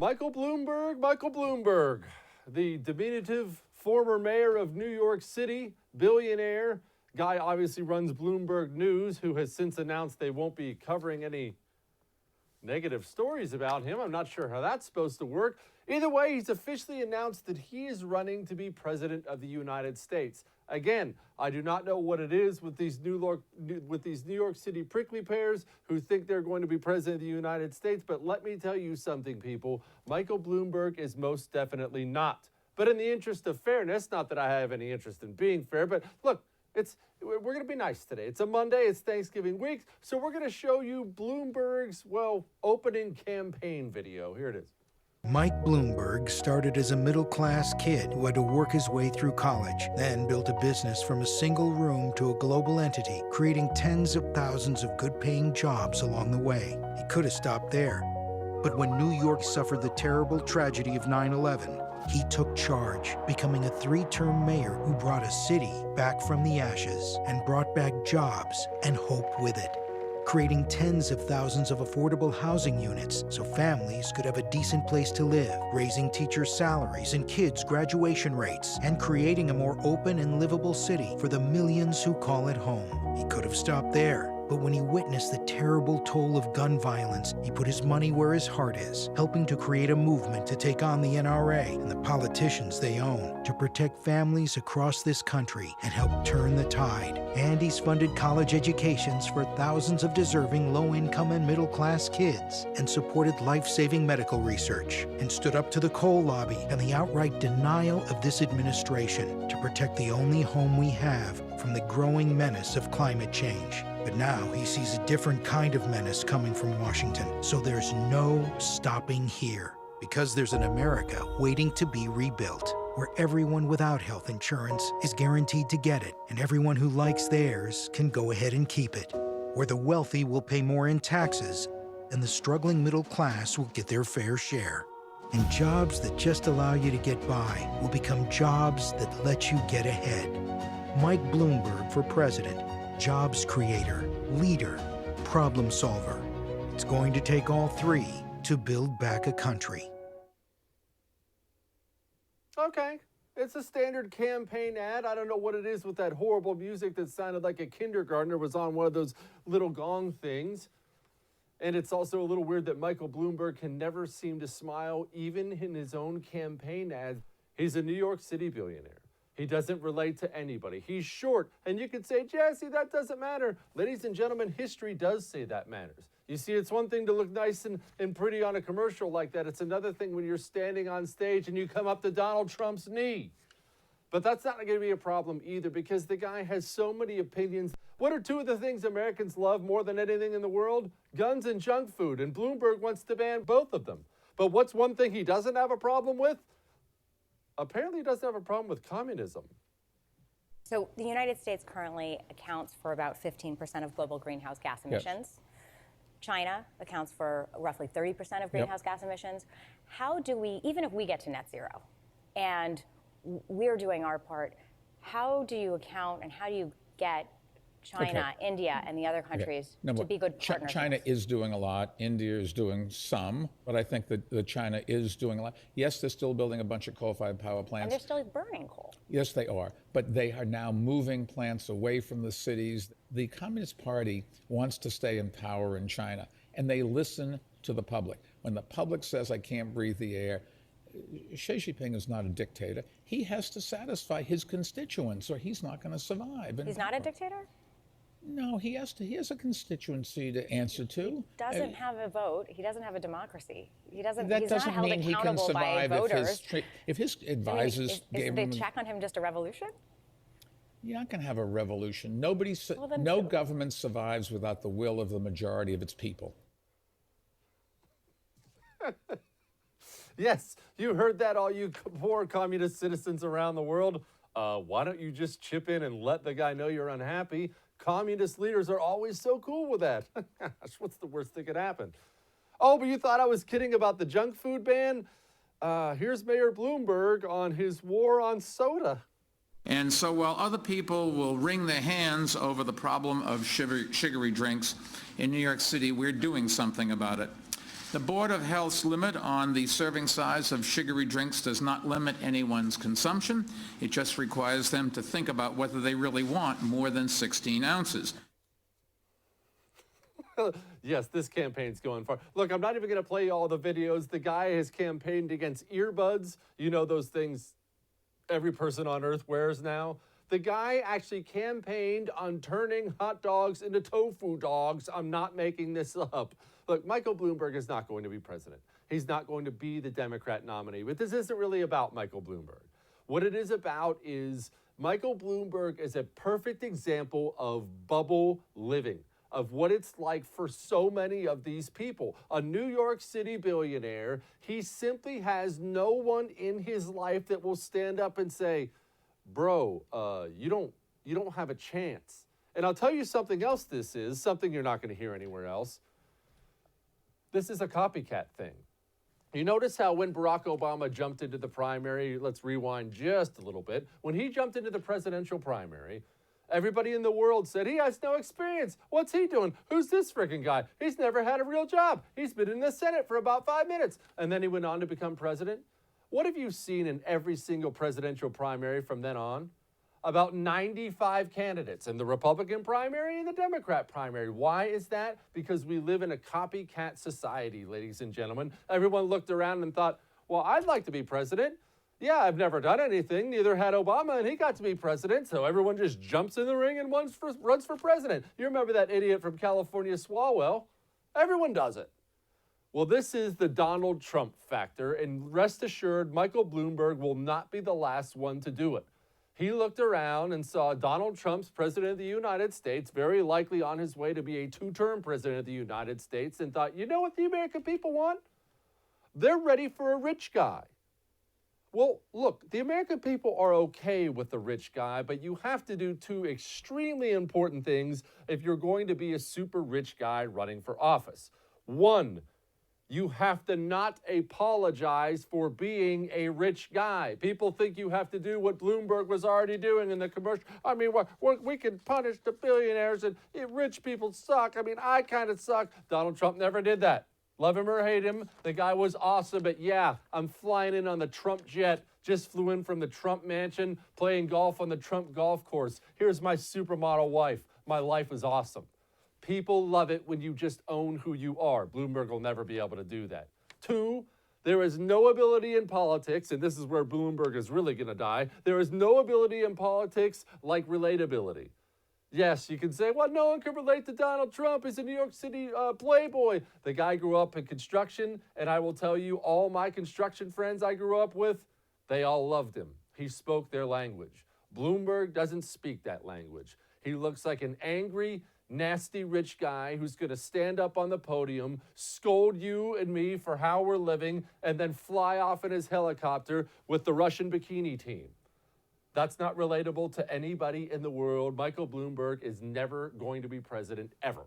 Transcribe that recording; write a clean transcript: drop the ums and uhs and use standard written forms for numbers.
Michael Bloomberg, the diminutive former mayor of New York City, billionaire, guy obviously runs Bloomberg News, who has since announced they won't be covering any negative stories about him. I'm not sure how that's supposed to work. Either way, he's officially announced that he is running to be president of the United States. Again, I do not know what it is with these New York City prickly pears who think they're going to be president of the United States, but let me tell you something, people. Michael Bloomberg is most definitely not. But in the interest of fairness, not that I have any interest in being fair, but look, we're going to be nice today. It's a Monday, it's Thanksgiving week, so we're going to show you Bloomberg's, opening campaign video. Here it is. Mike Bloomberg started as a middle-class kid who had to work his way through college, then built a business from a single room to a global entity, creating tens of thousands of good-paying jobs along the way. He could have stopped there. But when New York suffered the terrible tragedy of 9/11, he took charge, becoming a 3-term mayor who brought a city back from the ashes and brought back jobs and hope with it, creating tens of thousands of affordable housing units so families could have a decent place to live, raising teachers' salaries and kids' graduation rates, and creating a more open and livable city for the millions who call it home. He could have stopped there, but when he witnessed the terrible toll of gun violence, he put his money where his heart is, helping to create a movement to take on the NRA and the politicians they own, to protect families across this country and help turn the tide. And he's funded college educations for thousands of deserving low-income and middle-class kids, and supported life-saving medical research, and stood up to the coal lobby and the outright denial of this administration to protect the only home we have from the growing menace of climate change. But now he sees a different kind of menace coming from Washington, so there's no stopping here, because there's an America waiting to be rebuilt, where everyone without health insurance is guaranteed to get it, and everyone who likes theirs can go ahead and keep it, where the wealthy will pay more in taxes, and the struggling middle class will get their fair share. And jobs that just allow you to get by will become jobs that let you get ahead. Mike Bloomberg for president. Jobs creator, leader, problem solver. It's going to take all three to build back a country. Okay, it's a standard campaign ad. I don't know what it is with that horrible music that sounded like a kindergartner was on one of those little gong things. And it's also a little weird that Michael Bloomberg can never seem to smile, even in his own campaign ads. He's a New York City billionaire. He doesn't relate to anybody. He's short. And you could say, Jesse, that doesn't matter. Ladies and gentlemen, history does say that matters. You see, it's one thing to look nice and pretty on a commercial like that. It's another thing when you're standing on stage and you come up to Donald Trump's knee. But that's not going to be a problem either, because the guy has so many opinions. What are two of the things Americans love more than anything in the world? Guns and junk food. And Bloomberg wants to ban both of them. But what's one thing he doesn't have a problem with? Apparently he doesn't have a problem with communism. So the United States currently accounts for about 15% of global greenhouse gas emissions. Yes. China accounts for roughly 30% of greenhouse gas emissions. How do we, even if we get to net zero and we're doing our part, how do you account and how do you get China, India, and the other countries to be good partners? China is doing a lot. India is doing some, but I think that China is doing a lot. Yes, they're still building a bunch of coal-fired power plants. And they're still burning coal. Yes, they are. But they are now moving plants away from the cities. The Communist Party wants to stay in power in China, and they listen to the public. When the public says, I can't breathe the air, Xi Jinping is not a dictator. He has to satisfy his constituents, or he's not going to survive. He's not a dictator? No, he has a constituency to answer to. He doesn't have a vote. He doesn't have a democracy. He's That not doesn't held mean he can accountable by survive voters. if his advisors gave him. Is the check on him just a revolution? You're not going to have a revolution. No government survives without the will of the majority of its people. Yes, you heard that, all you poor communist citizens around the world. Why don't you just chip in and let the guy know you're unhappy? Communist leaders are always so cool with that. Gosh, what's the worst that could happen? Oh, but you thought I was kidding about the junk food ban? Here's Mayor Bloomberg on his war on soda. And so while other people will wring their hands over the problem of sugary drinks in New York City, we're doing something about it. The Board of Health's limit on the serving size of sugary drinks does not limit anyone's consumption. It just requires them to think about whether they really want more than 16 ounces. Yes, this campaign's going far. Look, I'm not even going to play all the videos. The guy has campaigned against earbuds. You know, those things every person on earth wears now. The guy actually campaigned on turning hot dogs into tofu dogs. I'm not making this up. Look, Michael Bloomberg is not going to be president. He's not going to be the Democrat nominee. But this isn't really about Michael Bloomberg. What it is about is Michael Bloomberg is a perfect example of bubble living, of what it's like for so many of these people. A New York City billionaire, he simply has no one in his life that will stand up and say, bro, you don't have a chance. And I'll tell you something else this is, something you're not going to hear anywhere else. This is a copycat thing. You notice how when Barack Obama jumped into the primary, let's rewind just a little bit, when he jumped into the presidential primary, everybody in the world said, he has no experience. What's he doing? Who's this freaking guy? He's never had a real job. He's been in the Senate for about 5 minutes. And then he went on to become president. What have you seen in every single presidential primary from then on? About 95 candidates in the Republican primary and the Democrat primary. Why is that? Because we live in a copycat society, ladies and gentlemen. Everyone looked around and thought, well, I'd like to be president. Yeah, I've never done anything. Neither had Obama, and he got to be president. So everyone just jumps in the ring and runs for president. You remember that idiot from California, Swalwell? Everyone does it. Well, this is the Donald Trump factor, and rest assured, Michael Bloomberg will not be the last one to do it. He looked around and saw Donald Trump's president of the United States, very likely on his way to be a two-term president of the United States, and thought, you know what the American people want? They're ready for a rich guy. Well, look, the American people are okay with the rich guy, but you have to do two extremely important things if you're going to be a super rich guy running for office. One, you have to not apologize for being a rich guy. People think you have to do what Bloomberg was already doing in the commercial. I mean, we can punish the billionaires and rich people suck. I mean, I kind of suck. Donald Trump never did that. Love him or hate him, the guy was awesome, but yeah, I'm flying in on the Trump jet, just flew in from the Trump mansion, playing golf on the Trump golf course. Here's my supermodel wife. My life is awesome. People love it when you just own who you are. Bloomberg will never be able to do that. Two, there is no ability in politics, and this is where Bloomberg is really going to die. There is no ability in politics like relatability. Yes, you can say, well, no one can relate to Donald Trump. He's a New York City playboy. The guy grew up in construction, and I will tell you, all my construction friends I grew up with, they all loved him. He spoke their language. Bloomberg doesn't speak that language. He looks like an angry, nasty rich guy who's going to stand up on the podium, scold you and me for how we're living, and then fly off in his helicopter with the Russian bikini team. That's not relatable to anybody in the world. Michael Bloomberg is never going to be president, ever.